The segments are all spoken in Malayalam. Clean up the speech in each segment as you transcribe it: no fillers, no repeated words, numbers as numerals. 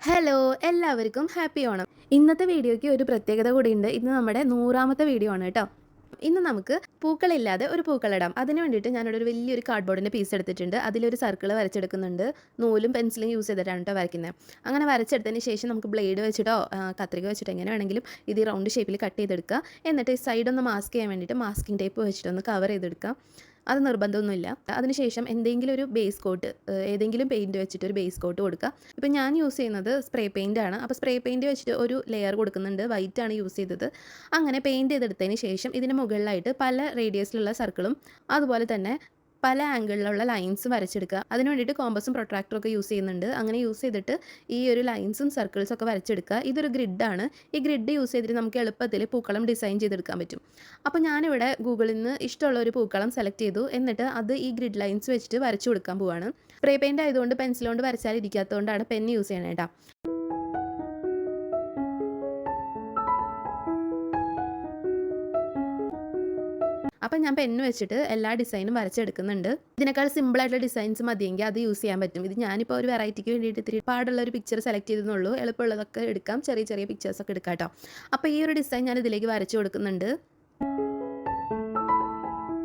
ഹലോ എല്ലാവർക്കും ഹാപ്പി ഓണം. ഇന്നത്തെ വീഡിയോയ്ക്ക് ഒരു പ്രത്യേകത കൂടിയുണ്ട്. ഇന്ന് നമ്മുടെ 100ാമത്തെ വീഡിയോ ആണ് കേട്ടോ. ഇന്ന് നമുക്ക് പൂക്കളില്ലാതെ ഒരു പൂക്കളിടാം. അതിന് വേണ്ടിയിട്ട് ഞാനിവിടെ ഒരു വലിയൊരു കാർഡ്ബോർഡിൻ്റെ പീസ് എടുത്തിട്ടുണ്ട്. അതിലൊരു സർക്കിൾ വരച്ചെടുക്കുന്നുണ്ട്. നൂലും പെൻസിലും യൂസ് ചെയ്തിട്ടാണ് കേട്ടോ വരയ്ക്കുന്നത്. അങ്ങനെ വരച്ചെടുത്തതിന് ശേഷം നമുക്ക് ബ്ലേഡ് വെച്ചിട്ടോ കത്രിക വെച്ചിട്ടോ എങ്ങനെ വേണമെങ്കിലും ഇത് റൗണ്ട് ഷേപ്പിൽ കട്ട് ചെയ്തെടുക്കുക. എന്നിട്ട് സൈഡ് ഒന്ന് മാസ്ക് ചെയ്യാൻ വേണ്ടിയിട്ട് മാസ്കിംഗ് ടേപ്പ് വെച്ചിട്ടൊന്ന് കവർ ചെയ്തെടുക്കുക. അത് നിർബന്ധമൊന്നുമില്ല. അതിനുശേഷം എന്തെങ്കിലും ഒരു ബേസ് കോട്ട്, ഏതെങ്കിലും പെയിൻറ്റ് വെച്ചിട്ട് ഒരു ബേസ് കോട്ട് കൊടുക്കുക. ഇപ്പം ഞാൻ യൂസ് ചെയ്യുന്നത് സ്പ്രേ പെയിൻ്റ് ആണ്. അപ്പോൾ സ്പ്രേ പെയിൻറ്റ് വെച്ചിട്ട് ഒരു ലെയർ കൊടുക്കുന്നുണ്ട്. വൈറ്റ് ആണ് യൂസ് ചെയ്തത്. അങ്ങനെ പെയിൻറ്റ് ചെയ്തെടുത്തതിന് ശേഷം ഇതിന് മുകളിലായിട്ട് പല റേഡിയസിലുള്ള സർക്കിളും അതുപോലെ തന്നെ പല ആംഗിളിലുള്ള ലൈൻസും വരച്ചെടുക്കുക. അതിന് വേണ്ടിയിട്ട് കോമ്പസും പ്രൊട്രാക്ടറും ഒക്കെ യൂസ് ചെയ്യുന്നുണ്ട്. അങ്ങനെ യൂസ് ചെയ്തിട്ട് ഈ ഒരു ലൈൻസും സർക്കിൾസും ഒക്കെ വരച്ചെടുക്കുക. ഇതൊരു ഗ്രിഡാണ്. ഈ ഗ്രിഡ് യൂസ് ചെയ്തിട്ട് നമുക്ക് എളുപ്പത്തിൽ പൂക്കളം ഡിസൈൻ ചെയ്തെടുക്കാൻ പറ്റും. അപ്പോൾ ഞാനിവിടെ ഗൂഗിളിൽ നിന്ന് ഇഷ്ടമുള്ള ഒരു പൂക്കളം സെലക്ട് ചെയ്തു. എന്നിട്ട് അത് ഈ ഗ്രിഡ് ലൈൻസ് വെച്ചിട്ട് വരച്ചു കൊടുക്കാൻ പോവാണ്. സ്പ്രേ പെയിൻ്റ് ആയതുകൊണ്ട് പെൻസിൽ കൊണ്ട് വരച്ചാൽ ഇരിക്കാത്തതുകൊണ്ടാണ് പെൻ യൂസ് ചെയ്യണേ കേട്ടോ. അപ്പം ഞാൻ പെന്ന് വെച്ചിട്ട് എല്ലാ ഡിസൈനും വരച്ചെടുക്കുന്നുണ്ട്. ഇതിനേക്കാൾ സിമ്പിളായിട്ടുള്ള ഡിസൈൻസ് മതിയെങ്കിൽ അത് യൂസ് ചെയ്യാൻ പറ്റും. ഇത് ഞാനിപ്പോൾ ഒരു വെറൈറ്റിക്ക് വേണ്ടിയിട്ട് ഇത്തിരി പാടുള്ള ഒരു പിക്ചർ സെലക്ട് ചെയ്തെന്നുള്ളൂ. എളുപ്പമുള്ളതൊക്കെ എടുക്കാം, ചെറിയ ചെറിയ പിക്ചേഴ്സൊക്കെ എടുക്കാം കേട്ടോ. അപ്പോൾ ഈ ഒരു ഡിസൈൻ ഞാൻ ഇതിലേക്ക് വരച്ചു കൊടുക്കുന്നുണ്ട്.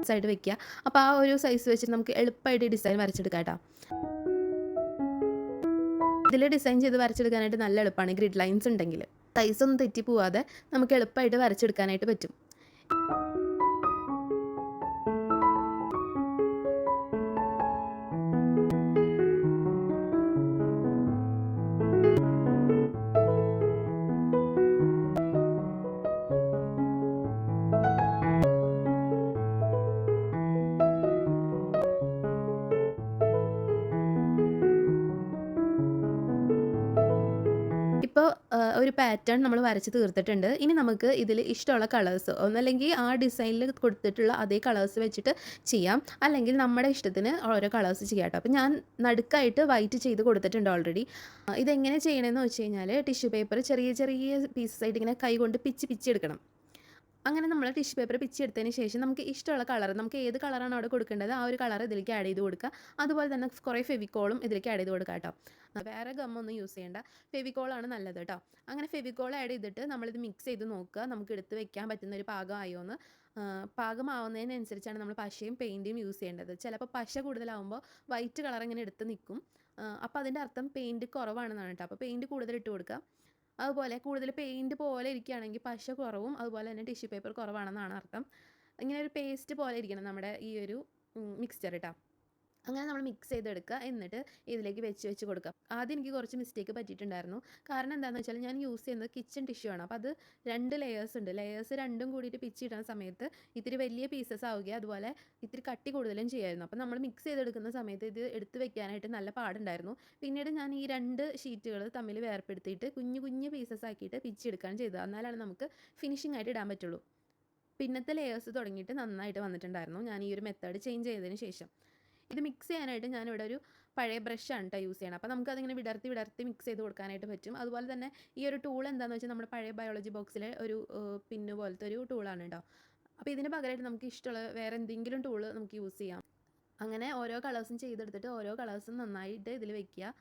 സൈഡ് വെക്കുക. അപ്പോൾ ആ ഒരു സൈസ് വെച്ചിട്ട് നമുക്ക് എളുപ്പമായിട്ട് ഈ ഡിസൈൻ വരച്ചെടുക്കാം കേട്ടോ. ഇതിൽ ഡിസൈൻ ചെയ്ത് വരച്ചെടുക്കാനായിട്ട് നല്ല എളുപ്പമാണ്. ഗ്രിഡ് ലൈൻസ് ഉണ്ടെങ്കിൽ സൈസൊന്നും തെറ്റി പോവാതെ നമുക്ക് എളുപ്പമായിട്ട് വരച്ചെടുക്കാനായിട്ട് പറ്റും. ഇപ്പോൾ ഒരു പാറ്റേൺ നമ്മൾ വരച്ച് തീർത്തിട്ടുണ്ട്. ഇനി നമുക്ക് ഇതിൽ ഇഷ്ടമുള്ള കളേഴ്സ് ഒന്നല്ലെങ്കിൽ ആ ഡിസൈനിൽ കൊടുത്തിട്ടുള്ള അതേ കളേഴ്സ് വെച്ചിട്ട് ചെയ്യാം, അല്ലെങ്കിൽ നമ്മുടെ ഇഷ്ടത്തിന് ഓരോ കളേഴ്സ് ചെയ്യാം കേട്ടോ. അപ്പോൾ ഞാൻ നടുക്കായിട്ട് വൈറ്റ് ചെയ്ത് കൊടുത്തിട്ടുണ്ട് ഓൾറെഡി. ഇതെങ്ങനെ ചെയ്യണമെന്ന് വെച്ച് കഴിഞ്ഞാൽ ടിഷ്യൂ പേപ്പർ ചെറിയ ചെറിയ പീസസ് ആയിട്ട് ഇങ്ങനെ കൈ കൊണ്ട് പിച്ചെടുക്കണം. അങ്ങനെ നമ്മൾ ടിഷ്യൂ പേപ്പർ പിച്ചെടുത്തതിന് ശേഷം നമുക്ക് ഇഷ്ടമുള്ള കളർ, നമുക്ക് ഏത് കളറാണ് അവിടെ കൊടുക്കേണ്ടത് ആ ഒരു കളർ ഇതിലേക്ക് ആഡ് ചെയ്ത് കൊടുക്കുക. അതുപോലെ തന്നെ കുറേ ഫെവിക്കോളും ഇതിലേക്ക് ആഡ് ചെയ്ത് കൊടുക്കുക കേട്ടോ. വേറെ ഗമ്മൊന്നും യൂസ് ചെയ്യേണ്ട, ഫെവിക്കോളാണ് നല്ലത് കേട്ടോ. അങ്ങനെ ഫെവിക്കോൾ ആഡ് ചെയ്തിട്ട് നമ്മളിത് മിക്സ് ചെയ്ത് നോക്കുക, നമുക്ക് എടുത്ത് വെക്കാൻ പറ്റുന്ന ഒരു പാകമായോ എന്ന്. പാകമാവുന്നതിനനുസരിച്ചാണ് നമ്മൾ പശയും പെയിൻറ്റും യൂസ് ചെയ്യേണ്ടത്. ചിലപ്പോൾ പശ കൂടുതലാവുമ്പോൾ വൈറ്റ് കളർ ഇങ്ങനെ എടുത്ത് നിൽക്കും. അപ്പോൾ അതിൻ്റെ അർത്ഥം പെയിൻറ്റ് കുറവാണെന്നാണ് കേട്ടോ. അപ്പോൾ പെയിൻറ്റ് കൂടുതൽ ഇട്ട് കൊടുക്കുക. അതുപോലെ കൂടുതൽ പെയിൻറ്റ് പോലെ ഇരിക്കുകയാണെങ്കിൽ പശ കുറവും അതുപോലെ തന്നെ ടിഷ്യൂ പേപ്പർ കുറവാണെന്നാണ് അർത്ഥം. ഇങ്ങനെ ഒരു പേസ്റ്റ് പോലെ ഇരിക്കണം നമ്മുടെ ഈ ഒരു മിക്സ്ചർ കേട്ടോ. അങ്ങനെ നമ്മൾ മിക്സ് ചെയ്തെടുക്കുക. എന്നിട്ട് ഇതിലേക്ക് വെച്ച് കൊടുക്കുക. ആദ്യം എനിക്ക് കുറച്ച് മിസ്റ്റേക്ക് പറ്റിയിട്ടുണ്ടായിരുന്നു. കാരണം എന്താണെന്ന് വെച്ചാൽ ഞാൻ യൂസ് ചെയ്യുന്നത് കിച്ചൺ ടിഷ്യൂ ആണ്. അപ്പോൾ അത് 2 ലെയേഴ്സ് ഉണ്ട്. ലെയേഴ്സ് രണ്ടും കൂടിയിട്ട് പിച്ചിടുന്ന സമയത്ത് ഇത്തിരി വലിയ പീസസ് ആവുകയും അതുപോലെ ഇത്തിരി കട്ടി കൂടുതലും ചെയ്യായിരുന്നു. അപ്പോൾ നമ്മൾ മിക്സ് ചെയ്തെടുക്കുന്ന സമയത്ത് ഇത് എടുത്ത് വെക്കാനായിട്ട് നല്ല പാടുണ്ടായിരുന്നു. പിന്നീട് ഞാൻ ഈ 2 ഷീറ്റുകൾ തമ്മിൽ വേർപ്പെടുത്തിയിട്ട് കുഞ്ഞു കുഞ്ഞു പീസസ് ആക്കിയിട്ട് പിച്ചെടുക്കുകയാണ് ചെയ്തത്. എന്നാലാണ് നമുക്ക് ഫിനിഷിംഗ് ആയിട്ട് ഇടാൻ പറ്റുള്ളൂ. പിന്നത്തെ ലെയേഴ്സ് തുടങ്ങിയിട്ട് നന്നായിട്ട് വന്നിട്ടുണ്ടായിരുന്നു ഞാൻ ഈ ഒരു മെത്തേഡ് ചേഞ്ച് ചെയ്തതിന് ശേഷം. ഇത് മിക്സ് ചെയ്യാനായിട്ട് ഞാനിവിടെ ഒരു പഴയ ബ്രഷാണ് കേട്ടോ യൂസ് ചെയ്യണം. അപ്പോൾ നമുക്കതിങ്ങനെ വിടർത്തി മിക്സ് ചെയ്ത് കൊടുക്കാനായിട്ട് പറ്റും. അതുപോലെ തന്നെ ഈ ഒരു ടൂൾ എന്താണെന്ന് വെച്ചാൽ നമ്മുടെ പഴയ ബയോളജി ബോക്സിലെ ഒരു പിന്ന് പോലത്തെ ഒരു ടൂളാണ് കേട്ടോ. അപ്പോൾ ഇതിന് പകരമായിട്ട് നമുക്ക് ഇഷ്ടമുള്ള വേറെ എന്തെങ്കിലും ടൂൾ നമുക്ക് യൂസ് ചെയ്യാം. അങ്ങനെ ഓരോ കളേഴ്സും ചെയ്തെടുത്തിട്ട് ഓരോ കളേഴ്സും നന്നായിട്ട് ഇതിൽ വെക്കുക.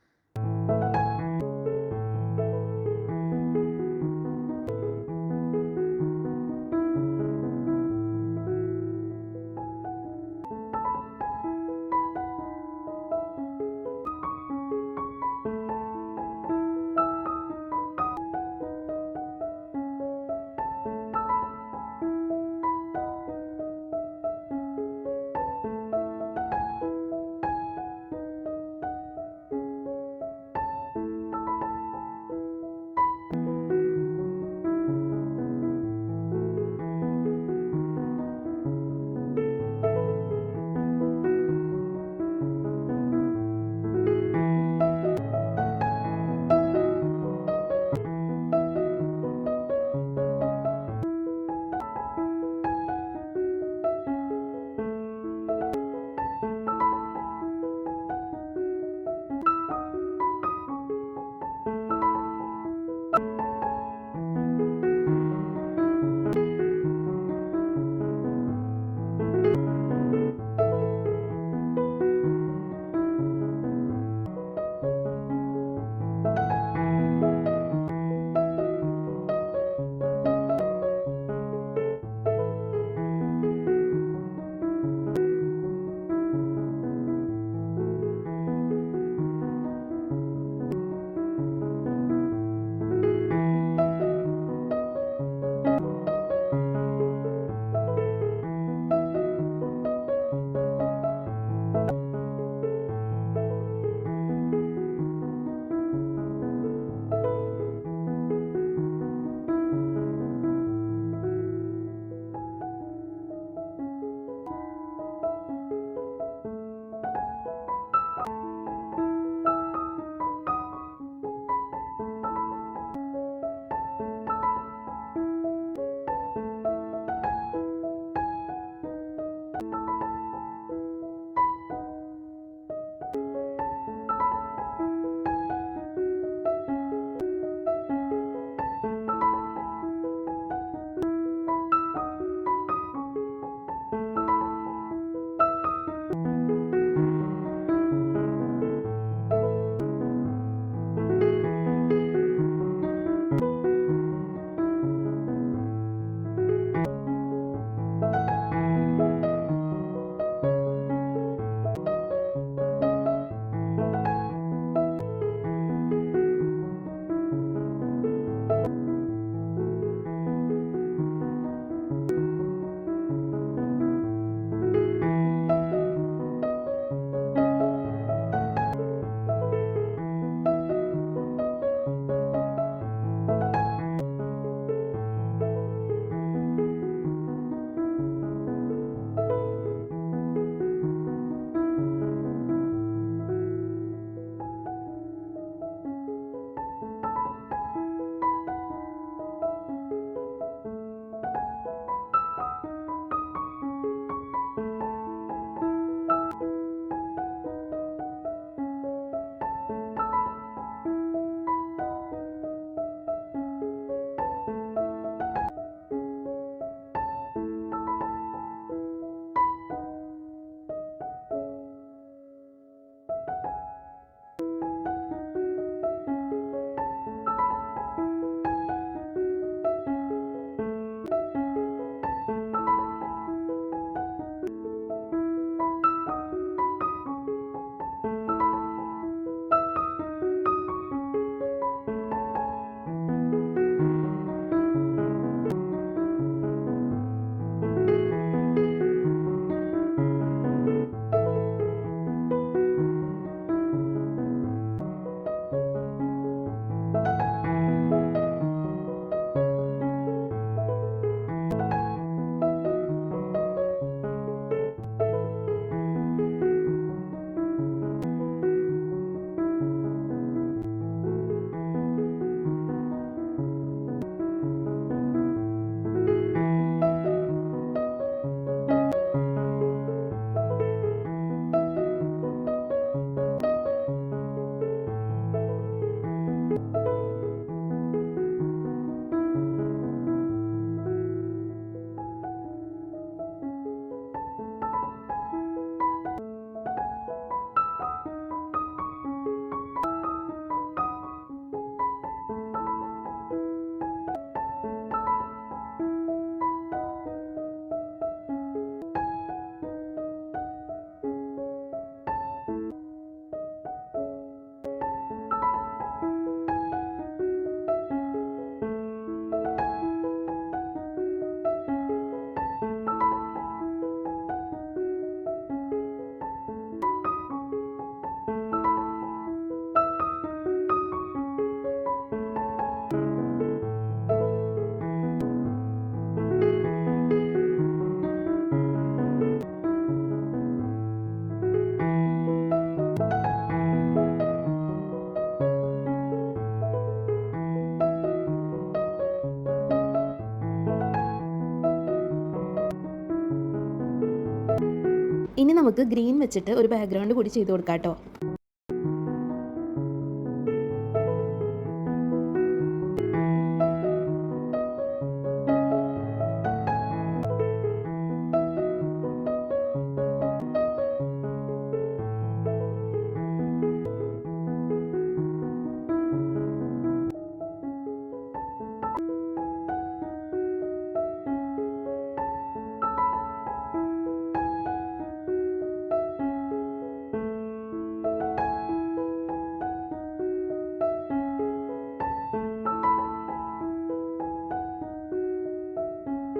ഇനി നമുക്ക് ഗ്രീൻ വെച്ചിട്ട് ഒരു ബാക്ക്ഗ്രൗണ്ട് കൂടി ചെയ്ത് കൊടുക്കാം കേട്ടോ.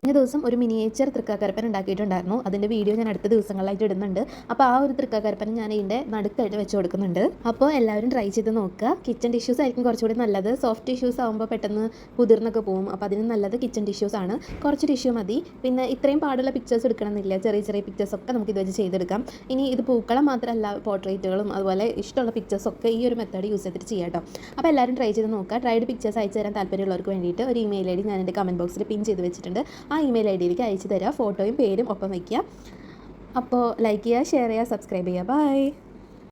കഴിഞ്ഞ ദിവസം ഒരു മിനിയേച്ചർ തൃക്കാക്കരപ്പൻ ഉണ്ടാക്കിയിട്ടുണ്ടായിരുന്നു. അതിൻ്റെ വീഡിയോ ഞാൻ അടുത്ത ദിവസങ്ങളിലായിട്ട് ഇടുന്നുണ്ട്. അപ്പോൾ ആ ഒരു തൃക്കാക്കരപ്പൻ ഞാൻ ഇതിൻ്റെ നടുക്കായിട്ട് വെച്ച് കൊടുക്കുന്നുണ്ട്. അപ്പോൾ എല്ലാവരും ട്രൈ ചെയ്ത് നോക്കുക. കിച്ചൺ ടിഷ്യൂസ് ആയിരിക്കും കുറച്ചുകൂടി നല്ലത്. സോഫ്റ്റ് ടിഷ്യൂസ് ആകുമ്പോൾ പെട്ടെന്ന് കുതിർന്നൊക്കെ പോകും. അപ്പോൾ അതിന് നല്ലത് കിച്ചൺ ടിഷ്യൂസ് ആണ്. കുറച്ച് ടിഷ്യൂ മതി. പിന്നെ ഇത്രയും പാടുള്ള പിക്ചേഴ്സ് എടുക്കണമെന്നില്ല. ചെറിയ ചെറിയ പിക്ചേഴ്സൊക്കെ നമുക്ക് ഇത് വെച്ച് ചെയ്തെടുക്കാം. ഇനി ഇത് പൂക്കളം മാത്രമല്ല, പോർട്രേറ്റുകളും അതുപോലെ ഇഷ്ടമുള്ള പിക്ചേഴ്സൊക്കെ ഈ ഒരു മെത്തേഡ് യൂസ് ചെയ്തിട്ട് ചെയ്യാം കേട്ടോ. അപ്പോൾ എല്ലാവരും ട്രൈ ചെയ്ത് നോക്കുക. ട്രൈഡ് പിക്ചേഴ്സ് അയച്ചു തരാൻ താല്പര്യമുള്ളവർക്ക് വേണ്ടിയിട്ട് ഒരു ഇമെയിൽ ഐ ഡി ഞാൻ എൻ്റെ കമൻറ്റ് ബോക്സിൽ പിൻ ചെയ്ത് വെച്ചിട്ടുണ്ട്. ആ ഇമെയിൽ ഐ ഡിയിലേക്ക് അയച്ചു തരാം. ഫോട്ടോയും പേരും ഒപ്പം വയ്ക്കുക. അപ്പോൾ ലൈക്ക് ചെയ്യുക, ഷെയർ ചെയ്യുക, സബ്സ്ക്രൈബ് ചെയ്യുക. ബൈ.